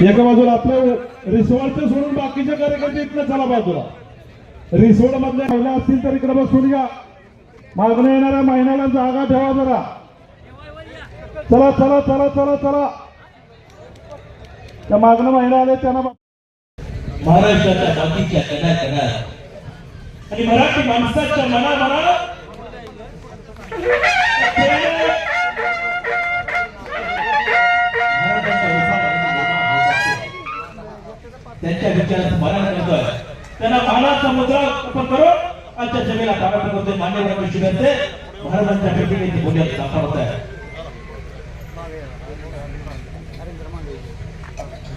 एका बाजूला आपलं रिसोर्टचं सोडून बाकीच्या कार्यकर्ते इथलं चला बाजूला. रिसोर्ट मधल्या महिला असतील तर इकडे बसून घ्या. मागणं येणाऱ्या महिन्याला जागा ठेवा जरा. चला चला चला चला चला. त्या मागणं महिला आले त्यांना महाराष्ट्राच्या बाकीच्या कणा कणा आणि मराठी माणसाच्या मनामनाला त्यांच्या विचारात स्मरण करतोय. त्यांना मानाचा मुद्रा अर्पण करून आजच्या सभेला प्रारंभ करतोय. मान्यवर विश्वते महाराजांच्या भेटीने ती बोलण्यात साकारत आहे.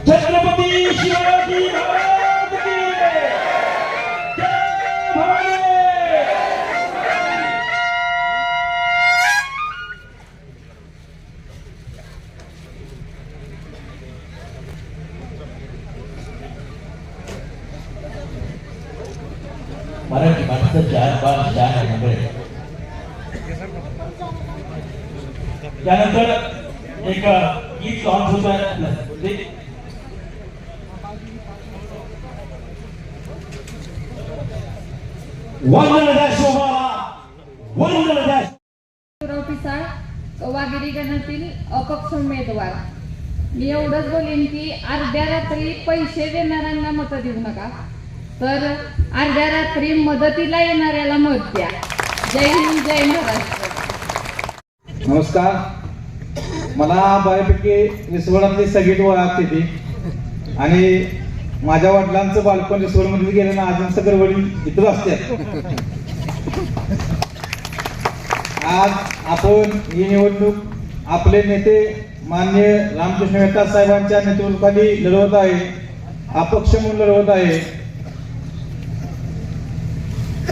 छत्रपती शिवाजी महाराज की जय. भवानी. मराठी माणसाच्या आरपार शान नंबर. त्यानंतर एक गीत लॉन्च होत आहे. वागिरी गणातील अपक्ष उमेदवार. मी एवढंच बोलेन की अर्ध्या रात्री पैसे देणाऱ्यांना मत देऊ नका, तर अर्ध्या रात्री मदतीला येणाऱ्याला मत द्या. जय हिंद, जय महाराष्ट्र. नमस्कार. मला बऱ्यापैकी रिसोर्टातली सगळी ओळखते ती, आणि माझ्या वडिलांचं बालपण रिसोर्टमध्ये गेलं ना, अजून सगळे वडील इथं असतात. आज आपण ही निवडणूक आपले नेते माननीय रामकृष्ण विकास साहेबांच्या नेतृत्वाखाली लढवत आहे. अपक्ष म्हणून लढवत आहे.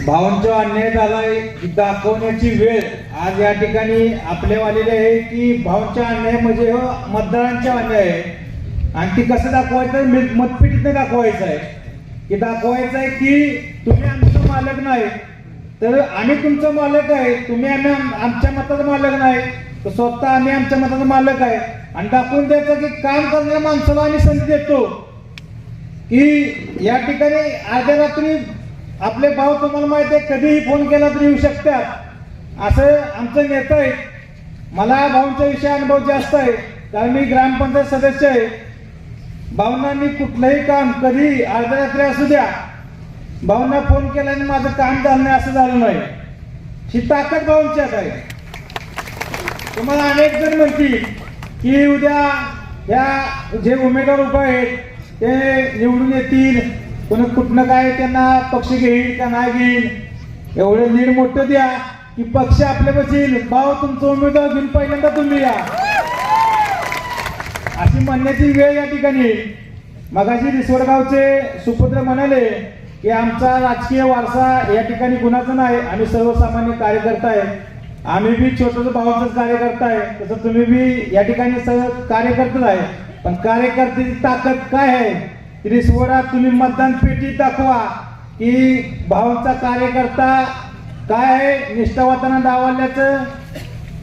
भावांचा अन्याय झालाय दाखवण्याची वेळ आज या ठिकाणी आपल्या आलेली आहे की भावांचा अन्याय म्हणजे मतदारांचा अन्याय आहे. आणि ती कसं दाखवायचं, मतपेटीत दाखवायचं आहे की दाखवायचं आहे की तुम्ही आमचं मालक नाही तर आम्ही तुमचं मालक आहे. तुम्ही आमच्या मताचा मालक नाही तर स्वतः आम्ही आमच्या मताचा मालक आहे. आणि दाखवून द्यायचं की काम करणाऱ्या माणसाला आम्ही संधी देतो की या ठिकाणी अर्ध्या रात्री आपले भाऊ तुम्हाला माहिती आहे कधीही फोन केला तरी येऊ शकतात, असं आमचं नेता आहे. मला भाऊंच्या विषयी अनुभव जास्त आहे कारण मी ग्रामपंचायत सदस्य आहे. भाऊंना मी कुठलंही काम कधी अर्ध्या रात्री असू द्या, भाऊंना फोन केल्याने माझं काम झालं नाही असं झालं नाही. ही ताकद भाऊंच्यात आहे. तुम्हाला अनेक जण म्हणतील की उद्या ह्या जे उमेदवार उभे आहेत ते निवडून येतील, कोणी कुठनं काय त्यांना पक्ष घेईल का नाही घेईल, एवढं लीड मोठं द्या की पक्ष आपले बसील. भाऊ तुमचं उमेदवार घेऊन पहिल्यांदा तुम्ही या, अशी म्हणण्याची वेळ या ठिकाणी. मगाशी रिसोडगावचे सुपुत्र म्हणाले की आमचा राजकीय वारसा या ठिकाणी कुणाचा नाही, आम्ही सर्वसामान्य कार्यकर्ता आहे. आम्ही बी छोटस भावांचंच कार्यकर्ता आहे, तसं तुम्ही बी या ठिकाणी सर्व कार्यकर्ताच आहे. पण कार्यकर्त्याची ताकद काय आहे, रिसोडा तुम्ही मतदान पेटीत दाखवा की भावांचा कार्यकर्ता काय आहे, निष्ठावताना डावल्याचं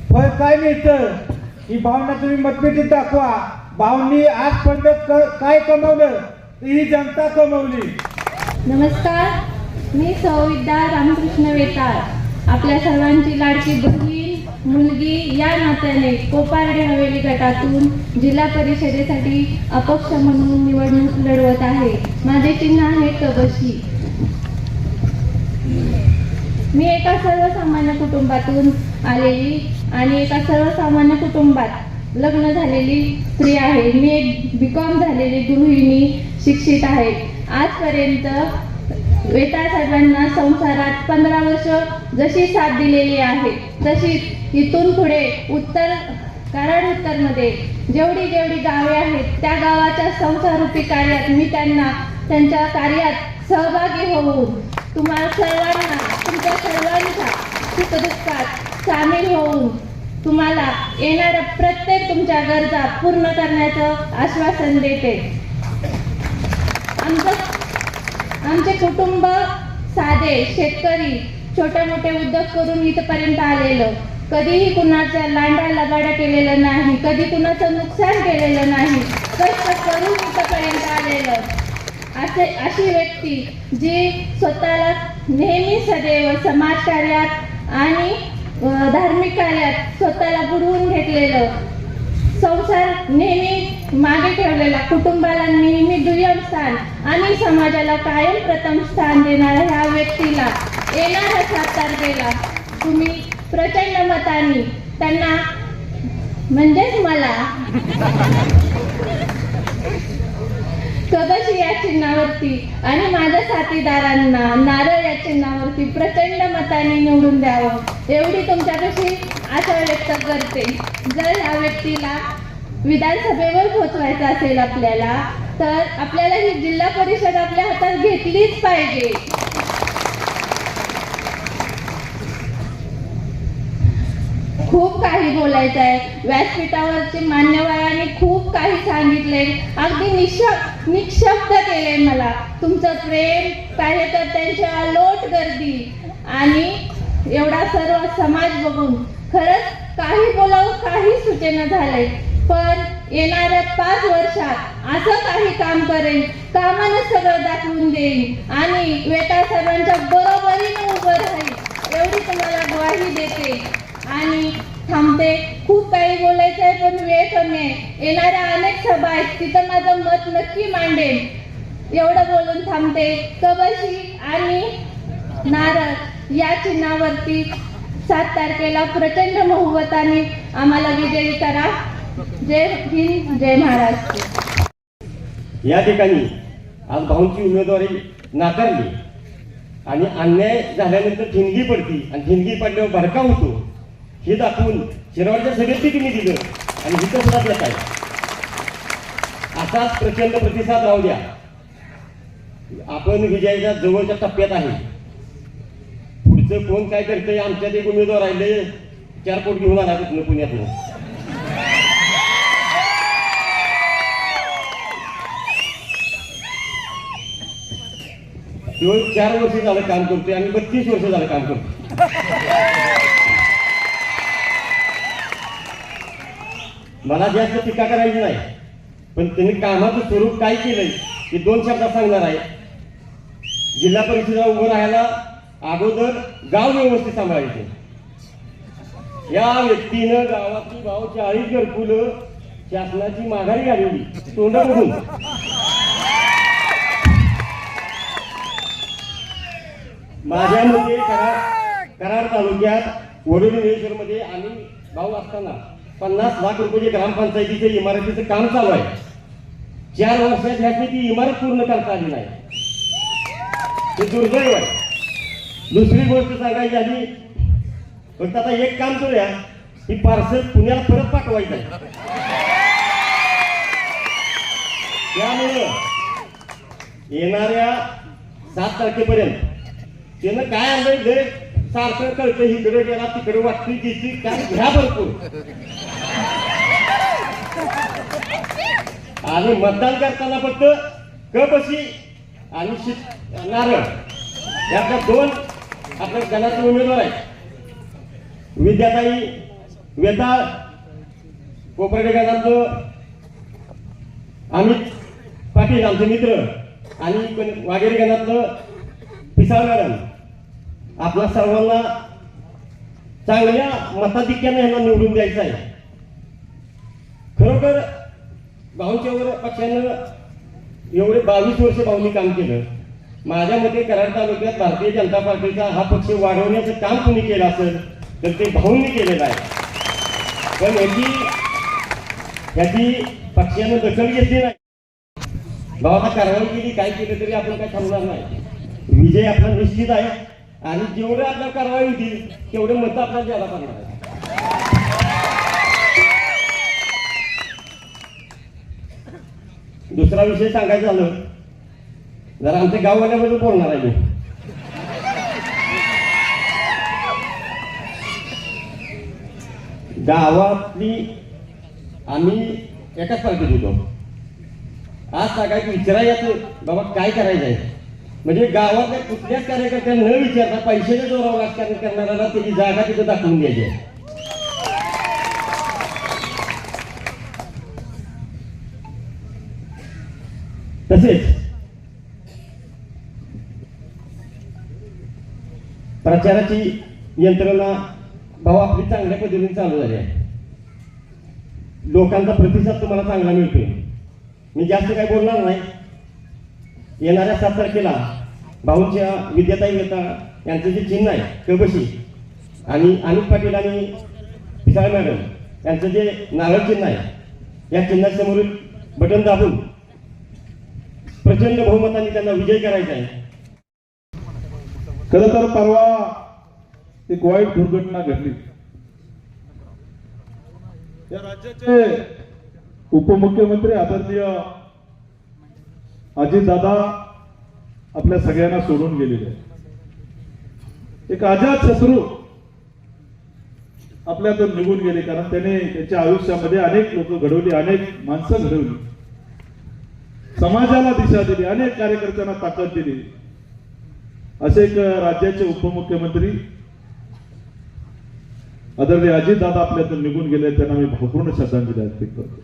फळ काय मिळतं ही भावना तुम्ही मतपेटीत दाखवा. भावनी आजपर्यंत काय कमवलं ही जनता कमवली. नमस्कार, मी सौविद्या रामकृष्ण वेताळ, आपल्या सर्वांची लाडकी बहीण मुलगी या नात्याने कोपारडे हवेली गटातून जिल्हा परिषदेसाठी अपक्ष म्हणून निवडणूक लढवत आहे. माझे चिन्ह आहे कबशी. मी एका सर्वसामान्य कुटुंबातून आलेली आणि एका सर्वसामान्य कुटुंबात लग्न झालेली स्त्री आहे. मी एक BCom झालेली गृहिणी शिक्षित आहे. आजपर्यंत वेताळ साहेबांना संसारात 15 वर्ष जशी साथ दिलेली आहे, तशीच इथून पुढे कराड उत्तरमध्ये जेवढी गावे आहेत त्या गावाच्या संसाररूपी कार्यात मी त्यांच्या कार्यात सहभागी होऊन तुम्हाला सर्वांना तुमच्या सर्वांच्या सुखदुःखात सामील होऊन तुम्हाला येणाऱ्या प्रत्येक तुमच्या गरजा पूर्ण करण्याचं आश्वासन देते. आमचे कुटुंब साधे शेतकरी छोटे मोठे उद्योग करून इथपर्यंत आलेलं, कधीही कुणाच्या लांडा लबाड्या केलेलं नाही, कधी कुणाचं नुकसान केलेलं नाही, कष्ट करून इथपर्यंत आलेलं अशी व्यक्ती जी स्वतःला नेहमी सदैव समाजकार्यात आणि धार्मिक कार्यात स्वतःला बुडवून घेतलेलं, संसार नेहमी मागे ठेवलेला, कुटुंबाला नेहमी दुय्यम स्थान आणि समाजाला कायम प्रथम स्थान देणाऱ्या ह्या व्यक्तीला येणाऱ्या 7 तारखेला तुम्ही प्रचंड मतांनी त्यांना म्हणजेच मला कबशी या चिन्हावरती आणि माझ्या साथीदारांना नारळ या चिन्हावरती प्रचंड मतांनी निवडून द्यावं एवढी तुमच्यापाशी आशा व्यक्त करते. जर ह्या व्यक्तीला विधानसभेवर पोहोचवायचं असेल आपल्याला, तर आपल्याला ही जिल्हा परिषद आपल्या हातात घेतलीच पाहिजे. खूप काही बोलायचं आहे. व्यासपीठावरचे मान्यवरांनी खूप काही सांगितले, अगदी निशब्द केले. मला तुमचं प्रेम, कार्यकर्त्यांची अलोट गर्दी आणि एवढा सर्व समाज बघून खरंच काही बोलावं काही सुचेना झालंय. पण येणाऱ्या 5 वर्षात असं काही काम करेन, कामानं सगळं दाखवून देईन आणि वेताळ साहेबांच्या बरोबरीनं उभं राहील एवढी तुम्हाला ग्वाही देते आणि थांबते. खूप काही बोलायचं आहे पण वेळ कमी आहे. येणाऱ्या अनेक सभा आहेत, तिथं माझं मत नक्की मांडेन. एवढं बोलून थांबते. कबशी आणि नारळ या चिन्हावरती 7 तारखेला प्रचंड बहुमताने आम्हाला विजयी करा. जय हिंद, जय महाराष्ट्र. या ठिकाणी आज भाऊंची उमेदवारी नाकारली आणि अन्याय झाल्यानंतर ठिणगी पडती आणि ठिणगी पडल्यावर भडका होतो हे दाखवून शिरवाडच्या सभेत तुम्ही दिलं आणि इथं सुद्धा देत आहे. असाच प्रचंड प्रतिसाद राहू द्या. आपण विजयाच्या जवळच्या टप्प्यात आहे. पुढचं कोण काय करतंय, आमच्यात एक उमेदवार राहिले 4 कोट घेऊन आला तिथनं पुण्यातनं. तो 4 वर्ष झालं काम करतोय आणि 32 वर्ष झालं काम करतोय. मला जास्त टीका करायची नाही, पण त्यांनी कामाचं स्वरूप काय केलंय हे 2 शब्दात सांगणार आहे. जिल्हा परिषदेला उभं राहायला अगोदर गाव व्यवस्थित सांभाळायचे. या व्यक्तीनं गावातली 40 घरकुलं शासनाची माघारी घालवली तोंड बघून. माझ्या मध्ये कराड तालुक्यात वडोली मध्ये आम्ही भाऊ असताना 50 लाख रुपये ग्रामपंचायतीच्या इमारतीचं काम चालू आहे. 4 वर्षात ह्याची ती इमारत पूर्ण करता आली नाही. हे दुर्दैव आहे. दुसरी गोष्ट सांगायची आधी फक्त आता एक काम करूया, ही पार्सल पुण्याला परत पाठवायचं आहे. त्यामुळं येणाऱ्या 7 तारखेपर्यंत त्यानं काय आणलंय सारखं कळतं, इकडे गेला तिकडे वाटतं की काय घ्या भरपूर. आणि मतदान करताना फक्त कबशी आणि नारळ याच्या 2 आपल्या गणाचे उमेदवार आहेत. विद्याताई वेताळ कोपरडे गणाचं अमित पाटील आमचे मित्र आणि वाघेरी गणातलं पिसाळ मॅडम. आपल्या सर्वांना चांगल्या मताधिक्याने यांना निवडून द्यायचं आहे. खरोखर भाऊंच्यावर पक्षानं एवढे 22 वर्ष भाऊंनी काम केलं. माझ्या मते कराड तालुक्यात भारतीय जनता पार्टीचा हा पक्ष वाढवण्याचं काम कोणी केलं असेल तर ते भाऊंनी केलेलं आहे. पण याची याची पक्षानं दखल घेतली नाही. गावाला कारवाई केली, काय केलं तरी आपण काय थांबणार नाही. विजय आपला निश्चित आहे आणि जेवढं आपल्याला कारवाई होतील तेवढे मत आपल्याला द्यायला पाहिजे. दुसरा विषय सांगायचं झालं जरा आमच्या गाववाल्याबद्दल बोलणार आहे मी. गावातली आम्ही एकाच पार्टीत होतो. आज सगळ्यात विचारायचं बाबा काय करायचं आहे, म्हणजे गावातल्या कुठल्याच कार्यकर्त्यांना न विचारता पैशाच्या जोरावर राजकारण करणाऱ्याला त्याची जागा तिथं दाखवून द्यायची आहे. तसेच प्रचाराची यंत्रणा भाऊ आपली चांगल्या पद्धतीने चालू झाली आहे. लोकांचा प्रतिसाद तुम्हाला चांगला मिळतोय. मी जास्त काय बोलणार नाही. येणाऱ्या 7 तारखेला भाऊंच्या विद्याताई मेहता यांचं जे चिन्ह आहे कबशी आणि अमित पाटील आणि पिसाळ मॅडम यांचं जे नारळ चिन्ह आहे या चिन्हासमोरील बटन दाबून प्रचंड बहुमताने त्यांना विजय करायचा आहे. खरं तर परवा एक वाईट दुर्घटना घडली. या राज्याचे उपमुख्यमंत्री आदरणीय अजितदादा आपल्या सगळ्यांना सोडून गेलेले. एक अजात शत्रू आपल्यातून निघून गेले, कारण त्याने त्याच्या आयुष्यामध्ये अनेक लोक घडवली, अनेक माणसं घडवली, समाजाला दिशा दिली, अनेक कार्यकर्त्यांना ताकद दिली. असे एक राज्याचे उपमुख्यमंत्री आदरणीय अजितदादा आपल्यातून निघून गेले. त्यांना मी भावपूर्ण श्रद्धांजली अर्पित करतो.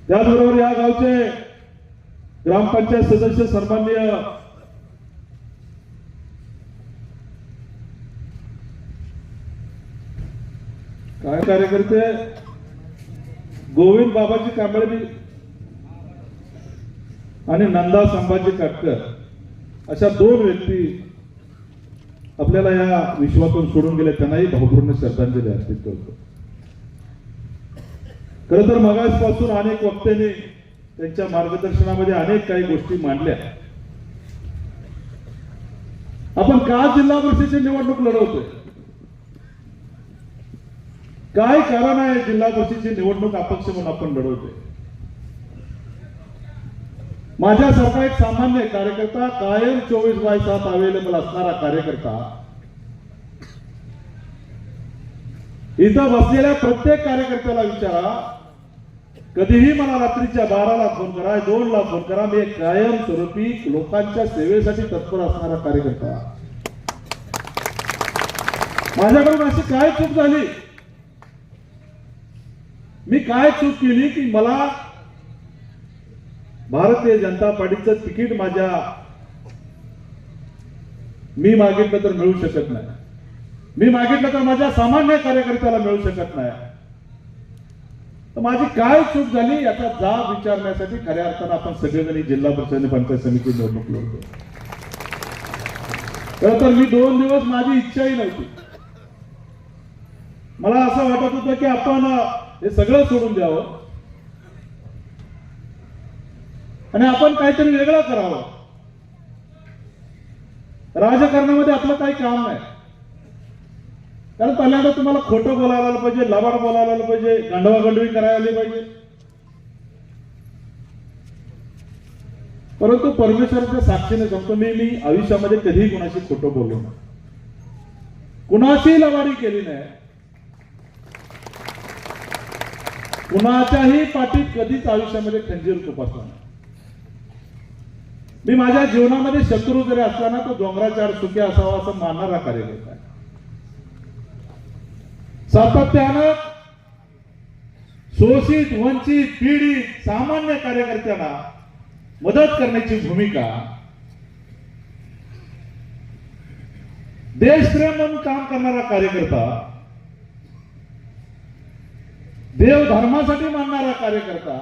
त्याचबरोबर या गावचे ग्रामपंचायत सदस्य सन्माननीय काय कार्यकर्ते गोविंद बाबाजी कांबळे आणि नंदा संभाजी काटकर अशा 2 व्यक्ती आपल्याला या विश्वातून सोडून गेले. त्यांनाही भावपूर्ण श्रद्धांजली अर्पित करतो. खरं तर मगासपासून अनेक वक्त्यांनी त्यांच्या मार्गदर्शनामध्ये अनेक काही गोष्टी मांडल्या. आपण का जिल्हा परिषदेची निवडणूक लढवतोय, काय कारण आहे जिल्हा परिषदेची निवडणूक अपक्ष म्हणून आपण लढवतोय. माझ्यासारखा एक सामान्य कार्यकर्ता, कायम 24/7 अवेलेबल असणारा कार्यकर्ता, इथं बसलेल्या प्रत्येक कार्यकर्त्याला विचारा, कधीही मला रात्रीच्या 12ला फोन करा, 2ला फोन करा, मी एक कायम स्वरूपी लोकांच्या सेवेसाठी तत्पर असणारा कार्यकर्ता. माझ्याकडून अशी काय चूक झाली, मी काय चूक केली की मला भारतीय जनता पार्टीचं तिकीट मी मागितलं तर मिळू शकत नाही, मी मागितलं तर माझ्या सामान्य कार्यकर्त्याला मिळू शकत नाही. तर माझी काय चूक झाली याचा जाब विचारण्यासाठी खऱ्या अर्थानं आपण सगळेजण जिल्हा परिषद पंचायत समिती निवडणूक लढतो. खरं तर मी 2 दिवस माझी इच्छाही नव्हती. मला असं वाटत होतं की आपण हे सगळं सोडून द्यावं आणि आपण काहीतरी वेगळं करावं. राजकारणामध्ये आपलं काही काम नाही, कारण पहिल्यांदा तुम्हाला खोटं बोलायला आलं पाहिजे, लबाड बोलायला आलं पाहिजे, गांडवागंडवी करायला आली पाहिजे. परंतु परमेश्वराच्या साक्षीने सांगतो मी आयुष्यामध्ये कधीही कुणाशी खोटं बोललो नाही, कुणाशी लबाडी केली नाही, कुणाच्याही पाठीत कधीच आयुष्यामध्ये खंजीर खुपसला नाही. मी माझ्या जीवनामध्ये शत्रू जरी असला ना तो डोंगराचार सुखी असावा असं मानणारा कार्यकर्ता आहे. सातत्यानं शोषित, वंचित, पीडित सामान्य कार्यकर्त्यांना मदत करण्याची भूमिका, देशप्रेम म्हणून काम करणारा कार्यकर्ता, देव धर्मासाठी मानणारा कार्यकर्ता,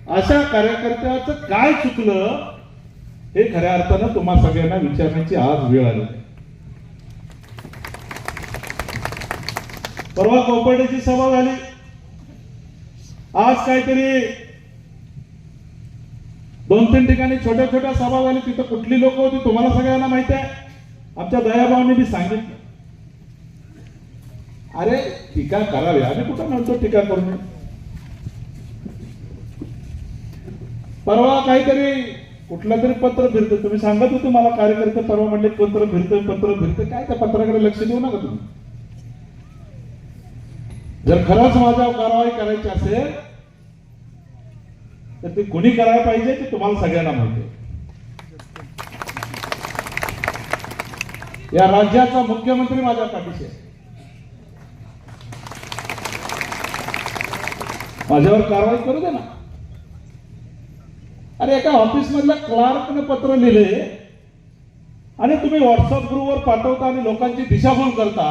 अशा कार्यकर्त्याचं काय चुकलं हे खऱ्या अर्थानं तुम्हा सगळ्यांना विचारण्याची आज वेळ आली. परवा कोपर्डीची सभा झाली, आज काहीतरी 2-3 ठिकाणी छोट्या छोट्या सभा झाली, तिथं कुठली लोक होती तुम्हाला सगळ्यांना माहिती आहे. आमच्या दयाभाऊंनी बी सांगितलं. अरे टीका करावी, आम्ही कुठं म्हणतो टीका करू नये. परवा काहीतरी कुठलं तरी पत्र फिरतं, तुम्ही सांगत होते मला कार्यकर्ते परवा म्हणले पत्र फिरतं. काय त्या पत्राकडे लक्ष देऊ नका तुम्ही. जर खरंच माझ्यावर कारवाई करायची असेल तर ती कोणी करायला पाहिजे ते तुम्हाला सगळ्यांना माहिती आहे. या राज्याचा मुख्यमंत्री माझ्या पाठीशी आहे. माझ्यावर कारवाई करू दे ना. अरे एका ऑफिस मधल्या क्लार्कने पत्र लिहिले आणि तुम्ही व्हॉट्सअप ग्रुपवर पाठवता आणि लोकांची दिशाभूल करता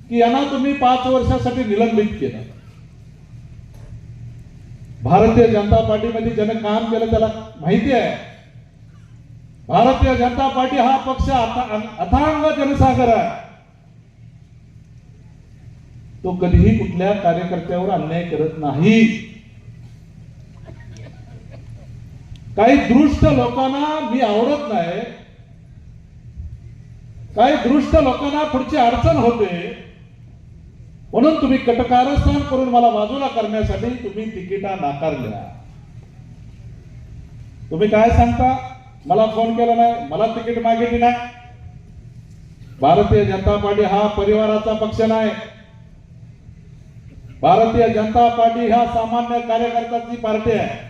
की यांना तुम्ही 5 वर्षासाठी निलंबित केलं. भारतीय जनता पार्टीमध्ये ज्याने काम केलं त्याला माहिती आहे. भारतीय जनता पार्टी हा पक्ष अथांग जनसागर आहे. तो कधीही कुठल्या कार्यकर्त्यावर अन्याय करत नाही. काही दृष्ट लोकांना मी आवडत नाही, काही दृष्ट लोकांना पुढची अडचण होते म्हणून तुम्ही कटकारस्थान करून मला बाजूला करण्यासाठी तुम्ही तिकिटा नाकारल्या. तुम्ही काय सांगता, मला फोन केला नाही, मला तिकीट मागितली नाही. भारतीय जनता पार्टी हा परिवाराचा पक्ष नाही. भारतीय जनता पार्टी हा सामान्य कार्यकर्त्याची पार्टी आहे.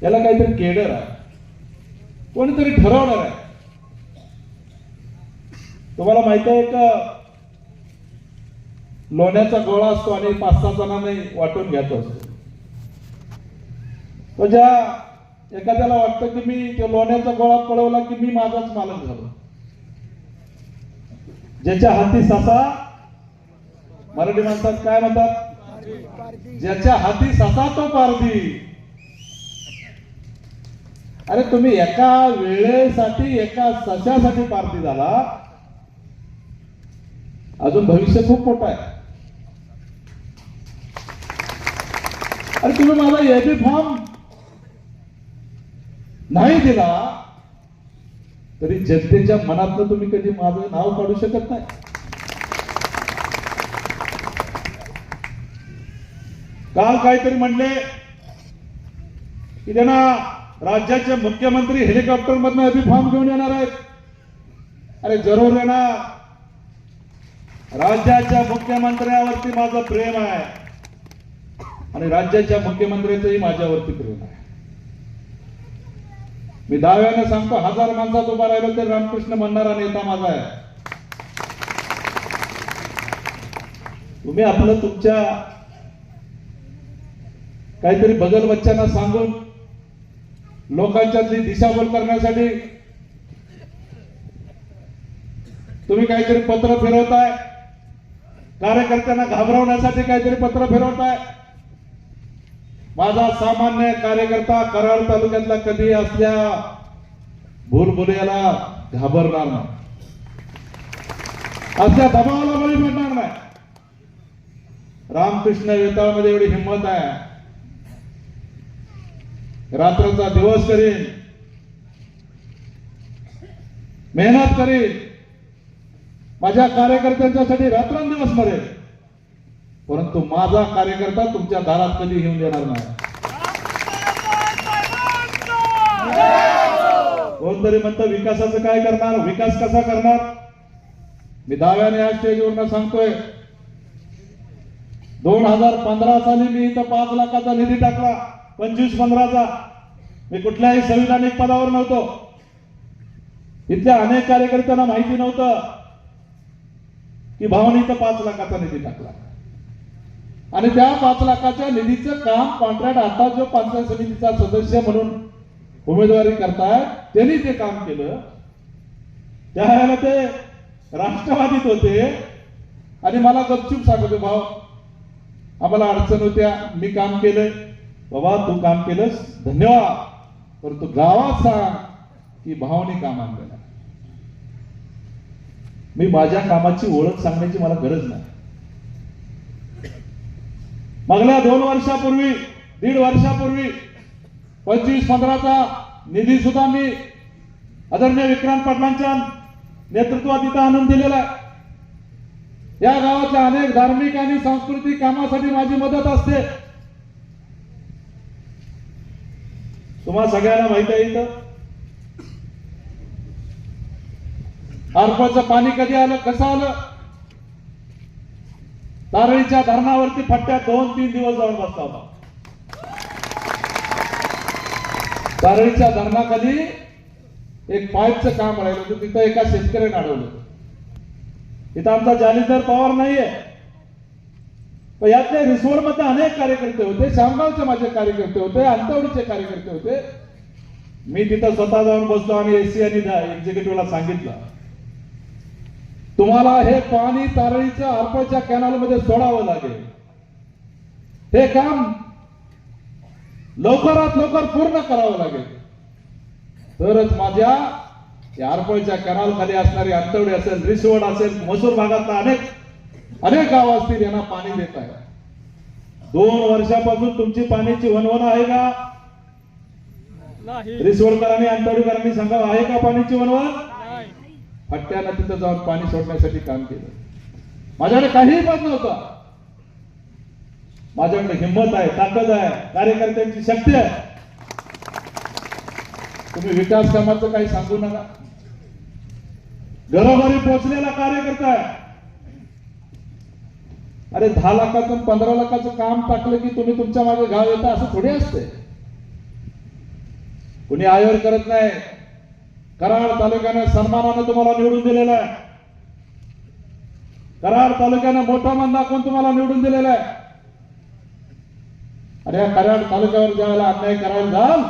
याला काहीतरी केडर आहे, कोणीतरी ठरवणार आहे. तुम्हाला माहिती आहे का, लोण्याचा गोळा असतो आणि 5-6 जणांनी वाटून घ्यायचा असतो. तो ज्या एखाद्याला वाटतं की मी तो लोण्याचा गोळा पळवला की मी माझाच मालक झालो. ज्याच्या हाती ससा, मराठी माणसात काय म्हणतात, ज्याच्या हाती ससा तो पारधी. अरे तुम्ही एका वेळेसाठी एका सशासाठी पारधी झाला. अजून भविष्य खूप मोठं आहे. अरे तुम्ही माझा एबी फॉर्म नाही दिला तरी जनतेच्या मनातलं तुम्ही कधी माझं नाव काढू शकत नाही. काल काहीतरी म्हणले की त्यांना राज्याचे मुख्यमंत्री हेलिकॉप्टर मधनं एबी फॉर्म घेऊन येणार आहेत. अरे जरूर येणार. राज्याच्या मुख्यमंत्र्यावरती माझं प्रेम आहे आणि राज्याच्या मुख्यमंत्र्याचंही माझ्यावरती प्रेम आहे. मी दाव्याने सांगतो, 1000 माणसात उभा राहिलो तर रामकृष्ण म्हणणारा नेता माझा आहे. तुम्ही आपलं तुमच्या काहीतरी बगल बच्चांना सांगून लोकांच्यातली दिशाभूल करण्यासाठी तुम्ही काहीतरी पत्र फिरवताय, कार्यकर्त्यांना घाबरवण्यासाठी काहीतरी पत्र फिरवताय. माझा सामान्य कार्यकर्ता कराड तालुक्यातला कधी असल्या भूलभुलैयाला घाबरणार नाही, असल्या दबावाला बळी पडणार नाही. रामकृष्ण वेताळमध्ये एवढी हिंमत आहे, रात्रचा दिवस करीन, मेहनत करीन, माझ्या कार्यकर्त्यांच्यासाठी रात्रंदिवस मरेल, परंतु माझा कार्यकर्ता तुमच्या दारात कधी येऊन देणार नाही. कोणतरी म्हणतं विकासाचं काय करणार, विकास कसा करणार. मी दाव्याने या स्टेजवरनं सांगतोय, 2015 साली मी इथं 5 लाखाचा निधी टाकला, 25-15चा. मी कुठल्याही संविधानिक पदावर नव्हतो. इथल्या अनेक कार्यकर्त्यांना माहिती नव्हतं की भावानी इथं 5 लाखाचा निधी टाकला आणि त्या 5 लाखाच्या निधीचं काम कॉन्ट्रॅक्ट आता जो पंचायत समितीचा सदस्य म्हणून उमेदवारी करतायत त्यांनी ते काम केलं. त्यावेळेला ते राष्ट्रवादीत होते आणि मला गपचूप सांगत होते, भाऊ आम्हाला अडचण होत्या, मी काम केलंय. बाबा तू काम केलंस धन्यवाद, परंतु गावात सांग की भावानी काम आणलं. मी माझ्या कामाची ओळख सांगण्याची मला गरज नाही. मागल्या 2 वर्षापूर्वी 1.5 वर्षापूर्वी 25-15चा निधी सुद्धा मी आदरणीय विक्रांत पाटलांच्या नेतृत्वात इथं आणून दिलेला आहे. या गावाच्या अनेक धार्मिक आणि सांस्कृतिक कामासाठी माझी मदत असते. तुम्हा सगळ्यांना माहिती आहे इथं आरपाचं पाणी कधी आलं, कसं आलं? तारळीच्या धरणावरती फट्ट्या 2-3 दिवस जाऊन बसला होता. तारळीच्या धरणाखाली एक पाईपचं काम राहिलं होतं, तिथं एका शेतकऱ्याने अडवलं. इथं आमचा जालिंदर पवार नाहीये, पण यातले रिसोडमध्ये अनेक कार्यकर्ते होते, शामगावचे माझे कार्यकर्ते होते, अंतवडीचे कार्यकर्ते होते. मी तिथं स्वतः जाऊन बसलो आणि एसी आणि एक्झिक्युटिव्हला सांगितलं, तुम्हाला हे पाणी तारळीच्या आरपाच्या कॅनलमध्ये सोडावं लागेल. हे काम लवकरात लवकर पूर्ण करावं लागेल, तरच माझ्या या आरपाच्या कॅनल खाली असणारी अंतवडी असेल, रिसोड असेल, मसूर भागातला अनेक गाव असतील यांना पाणी देत आहे. 2 वर्षापासून तुमची पाण्याची वणवण आहे का? रिसोडकरांनी अंतवडीकरांनी सांगा, आहे का पाण्याची वणवण? फट्ट्यानं तिथं जाऊन पाणी सोडण्यासाठी काम केलं. माझ्याकडे काहीही पद नव्हतं, माझ्याकडे हिंमत आहे, ताकद आहे, कार्यकर्त्यांची शक्ती आहे. तुम्ही विकास कामाचं काही सांगू नका. घरोघरी पोहोचलेला कार्यकर्ता आहे. अरे 10 लाखाचं 15 लाखाचं काम टाकलं की तुम्ही तुमच्या मागे गाव येता असं थोडी असते. कुणी आयोर करत नाही. कराड तालुक्याने सन्मानाने तुम्हाला निवडून दिलेला आहे. कराड तालुक्याने मोठा मान दाखवून तुम्हाला निवडून दिलेला आहे. आणि या कराड तालुक्यावर ज्यावेळेला अन्याय करायला जाल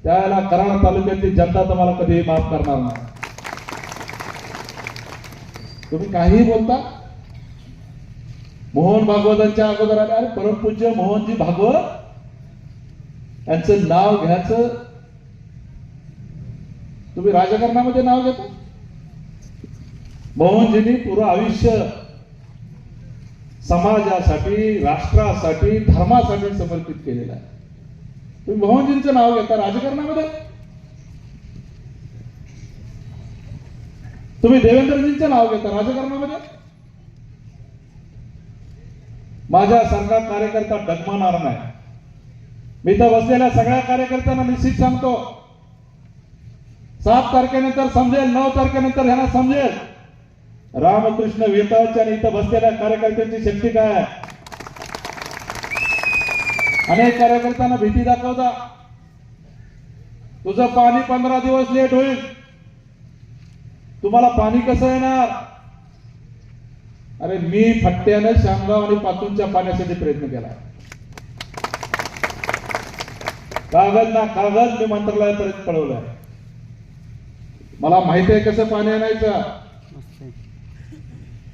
त्यावेळेला कराड तालुक्याची जनता तुम्हाला कधीही माफ करणार नाही. तुम्ही काही बोलता. मोहन भागवतांच्या अगोदर आले, अरे परमपूज्य मोहनजी भागवत यांचं नाव घ्यायचं, तुम्ही राजकारणामध्ये नाव घेता. मोहनजींनी पूर्ण आयुष्य समाजासाठी, राष्ट्रासाठी, धर्मासाठी समर्पित केलेलं आहे. तुम्ही मोहनजींचं नाव घेता राजकारणामध्ये. तुम्ही देवेंद्रजींचं नाव घेता राजकारणामध्ये. माझ्यासारखा कार्यकर्ता डगमगणार नाही. मी तर बसलेल्या सगळ्या कार्यकर्त्यांना निश्चित सांगतो, 7 तारखेनंतर समजेल, 9 तारखेनंतर ह्यांना समजेल रामकृष्ण वेताळच्या आणि इथं बसलेल्या कार्यकर्त्यांची शक्ती काय आहे. अनेक कार्यकर्त्यांना भीती दाखवता, तुझं पाणी 15 दिवस लेट होईल, तुम्हाला पाणी कसं येणार. अरे मी फट्ट्यानं शामगाव आणि पातूरच्या पाण्यासाठी प्रयत्न केला. कागद ना कागद मी मंत्रालयापर्यंत पळवलंय. मला माहिती आहे कसं पाणी आणायचं.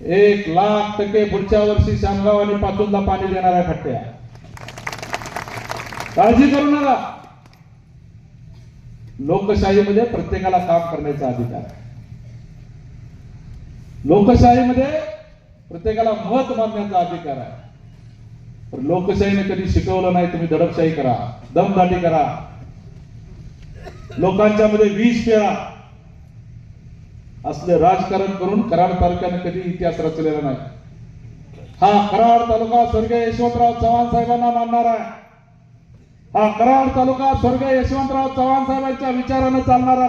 1,00,000% पुढच्या वर्षी शामगाव आणि पातूरला पाणी देणार आहे फट्ट्या. काळजी करू नका. लोकशाहीमध्ये प्रत्येकाला काम करण्याचा अधिकार आहे. लोकशाहीमध्ये प्रत्येकाला मत मागण्याचा अधिकार आहे. पण लोकशाहीने कधी शिकवलं नाही तुम्ही दडपशाही करा, दमदाटी करा, लोकांच्या मध्ये विष पेरा, असले राजकारण करून कराड तालुक्याने कधी इतिहास रचलेला नाही. हा कराड तालुका स्वर्गीय यशवंतराव चव्हाण साहेबांना मानणार आहे. हा कराड तालुका स्वर्गीय यशवंतराव चव्हाण साहेबांच्या विचाराने चालणारा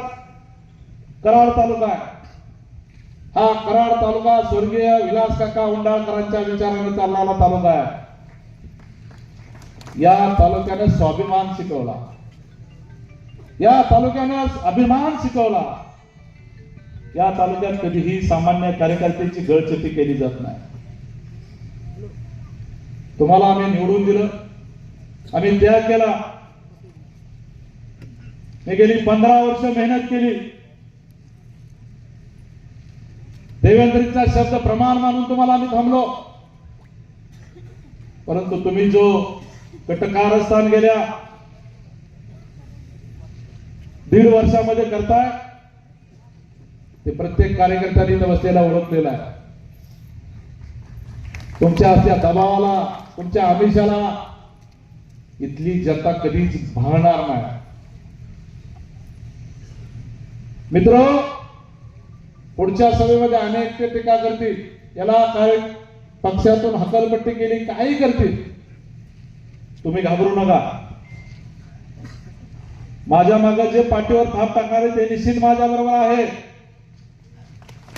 कराड तालुका आहे. हा कराड तालुका स्वर्गीय विलास काका उंडाळकरांच्या विचाराने चालणारा तालुका आहे. या तालुक्याने स्वाभिमान शिकवला, या तालुक्याने अभिमान शिकवला. या तालुक्यात कधीही सामान्य कार्यकर्त्याची गळचेपी केली जात नाही. तुम्हाला आम्ही निवडून दिलं, आम्ही त्याग केला. मी गेली 15 वर्ष मेहनत केली. देवेंद्रचा शब्द प्रमाण मानून तुम्हाला आम्ही थांबलो. परंतु तुम्ही जो कटकारस्थान गेल्या 1.5 वर्षामध्ये करताय ते प्रत्येक कार्यकर्त्याने इथं बसलेला ओळखलेला आहे. तुमच्या असल्या दबावाला तुमच्या आमिषाला इथली जनता कधीच भाळणार नाही. मित्र, पुढच्या सभेमध्ये अनेक ते टीका करतील, याला काय पक्षातून हकालपट्टी केली, काही करतील. तुम्ही घाबरू नका. माझ्या मागे जे पाठीवर थाप टाकणारे ते निश्चित माझ्या बरोबर आहे.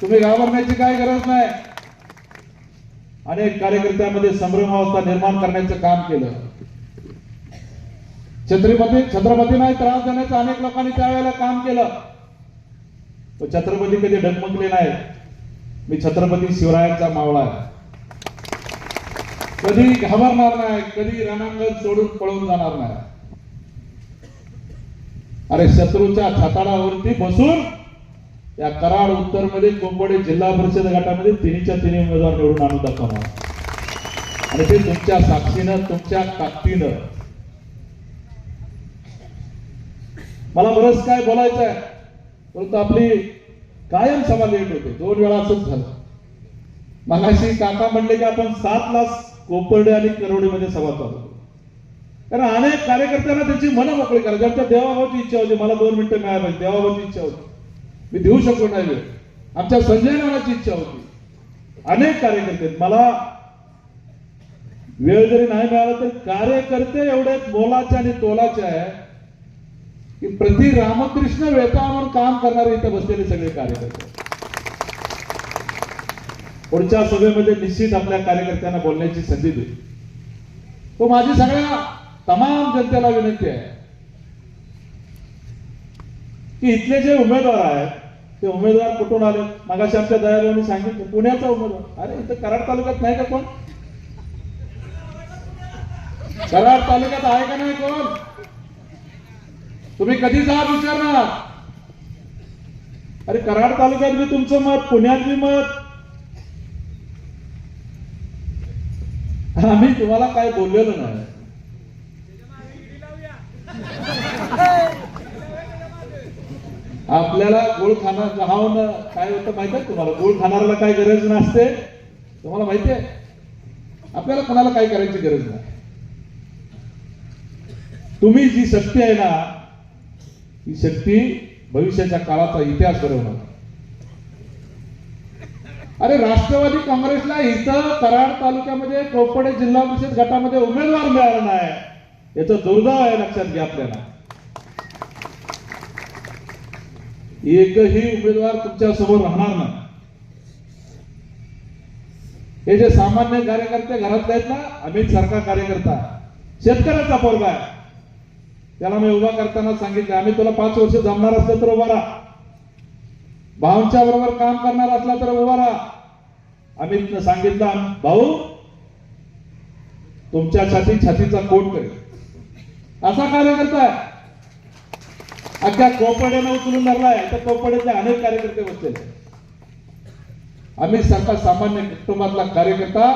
तुम्ही घाबरण्याची काय गरज नाही. अनेक कार्यकर्त्यांमध्ये संभ्रमावस्था निर्माण करण्याचं काम केलं. छत्रपतींना त्रास देण्याचं अनेक लोकांनी त्यावेळेला काम केलं. तो छत्रपती कधी डगमगले नाही. मी छत्रपती शिवरायांचा मावळा आहे. कधी घाबरणार नाही, कधी रणांगण सोडून पळून जाणार नाही. अरे शत्रूच्या छाताडावरती बसून या कराड उत्तर मध्ये कोंबडे जिल्हा परिषद गटामध्ये तिन्हीच्या तिन्ही उमेदवार निवडून आणून दाखवणार. आणि ते तुमच्या साक्षीनं, तुमच्या ताकदीनं. मला बरंच काय बोलायचं आहे, परंतु आपली कायम सभा लेट होते. 2 वेळा असंच झालं. मगाशी काका म्हणले की आपण 7ला कोपर्डे आणि करोडीमध्ये सभा चालू. कारण अनेक कार्यकर्त्यांना त्याची मन मोकळी करायची. आमच्या देवाभाऊची इच्छा होती, मला 2 मिनिटं मिळायला पाहिजे. देवाभाऊची इच्छा होती, मी देऊ शकलो नाही वेळ. आमच्या संजय नानाची इच्छा होती. अनेक कार्यकर्ते, मला वेळ जरी नाही मिळाला तर कार्यकर्ते एवढे मोलाचे आणि तोलाचे आहे की प्रति रामकृष्ण वेतावर काम करणारे इथे बसलेले सगळे कार्यकर्ते. पुढच्या सभेमध्ये निश्चित आपल्या कार्यकर्त्यांना बोलण्याची संधी देईल. तो माझी सगळ्या तमाम जनतेला विनंती आहे की इथले जे उमेदवार आहेत ते उमेदवार कुठून आले. मागाशी आमच्या दयाभाऊंनी सांगितलं पुण्याचा उमेदवार. अरे इथं कराड तालुक्यात नाही का कोण? कराड तालुक्यात आहे का नाही कोण? तुम्ही कधी जा विचारणार. अरे कराड तालुक्यात बी तुमचं मत, पुण्यात बी मत. आम्ही तुम्हाला काय बोललेलो नाही. आपल्याला गुळ खाणं काय होतं माहिती आहे तुम्हाला? गुळ खाणाऱ्याला काय गरज नसते, तुम्हाला माहिती आहे. आपल्याला कोणाला काय करायची गरज नाही. तुम्ही जी शक्ती आहे ना, ही शक्ती भविष्याच्या काळाचा इतिहास घडवणार. अरे राष्ट्रवादी काँग्रेसला इथं कराड तालुक्यामध्ये कोपर्डे जिल्हा परिषद गटामध्ये उमेदवार मिळाला नाही, याचं दुर्दैव आहे. लक्षात घ्या. आपल्याला एकही उमेदवार तुमच्या समोर राहणार नाही. हे जे सामान्य कार्यकर्ते घरातले आहेत ना, अमित सारखा कार्यकर्ता शेतकऱ्याचा पोरगा आहे, त्याला मी उभा करताना सांगितलं आम्ही तुला 5 वर्ष जमणार असलं तर उभा राहा, भाऊंच्या बरोबर काम करणार असला तर उभा राहा. अमितनं सांगितलं भाऊ तुमच्या छातीचा कोट करेल. असा कार्यकर्ता आहे. अख्ख्या कोपर्ड्यानं उचलून धरलाय. तर कोपर्ड्यातले अनेक कार्यकर्ते बसलेले. अमित सारखा सामान्य कुटुंबातला कार्यकर्ता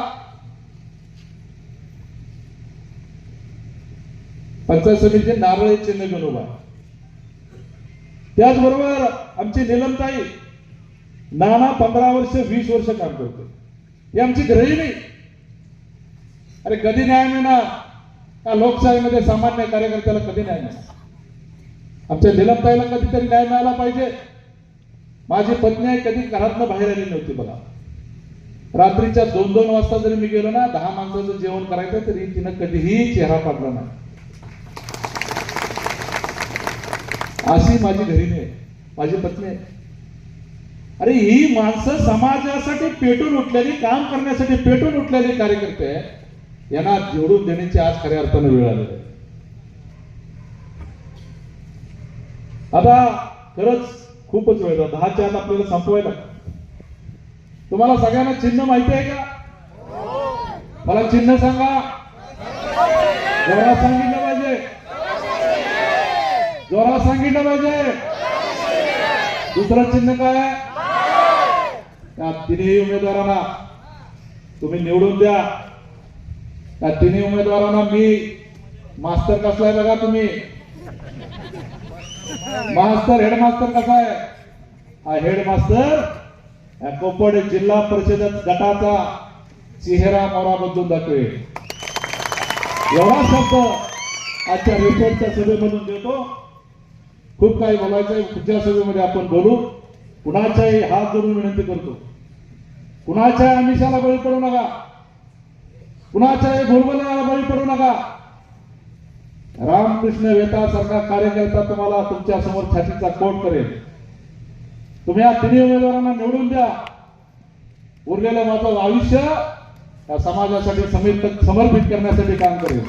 पंचायत समितीचे नारळ चिन्ह घेऊन उभा. त्याचबरोबर आमची नीलमताई नाना 15 वर्ष 20 वर्ष काम करते. ही आमची गृहिणी. अरे कधी न्याय मिळणार का? लोकशाहीमध्ये सामान्य कार्यकर्त्याला कधी न्याय मिळणार? आमच्या नीलमताईला कधीतरी न्याय मिळाला पाहिजे. माझी पत्नी आहे, कधी घरातनं बाहेर आली नव्हती बघा. रात्रीच्या 2-2 वाजता जरी मी गेलो ना, 10 माणसाचं जेवण करायचं तरी तिनं कधीही चेहरा पाडला नाही. अशी माझी घरीने आहे, माझी पत्नी आहे. अरे ही माणसं समाजासाठी पेटून उठलेली, काम करण्यासाठी पेटून उठलेली कार्यकर्ते आहे. यांना जोडून देण्याची आज खऱ्या अर्थानं वेळ आलेली आहे. आता खरंच खूपच वेळ झाला. 10च्या आत आपल्याला संपवायला. तुम्हाला सगळ्यांना चिन्ह माहिती आहे का? मला चिन्ह सांगा. जोरात सांगितलं पाहिजे. जोरात सांगितलं पाहिजे. दुसरं चिन्ह काय? त्या तिन्ही उमेदवारांना तुम्ही निवडून द्या. त्या तिन्ही उमेदवारांना मी मास्तर कसला आहे बघा तुम्ही. मास्तर हेडमास्तर कसा आहे? हा हेडमास्तर कोपर्डे जिल्हा परिषद गटाचा चेहरा मोहरा बदलून दाखवेल. एवढा शब्द आजच्या रिसोर्टच्या सभेमधून देतो. खूप काही बोलायचं आहे, पुढच्या सभेमध्ये आपण बोलू. कुणाच्याही हात जोडून विनंती करतो, कुणाच्या आमिषाला बळी पडू नका, कुणाच्याही भुलबुलाला बळी पडू नका. रामकृष्ण वेताळ सारखा कार्यकर्ता तुम्हाला तुमच्या समोर छातीचा कोट करेल. तुम्ही या तिन्ही उमेदवारांना निवडून द्या. उरलेलं माझं आयुष्य या समाजासाठी समर्पित करण्यासाठी काम करेल.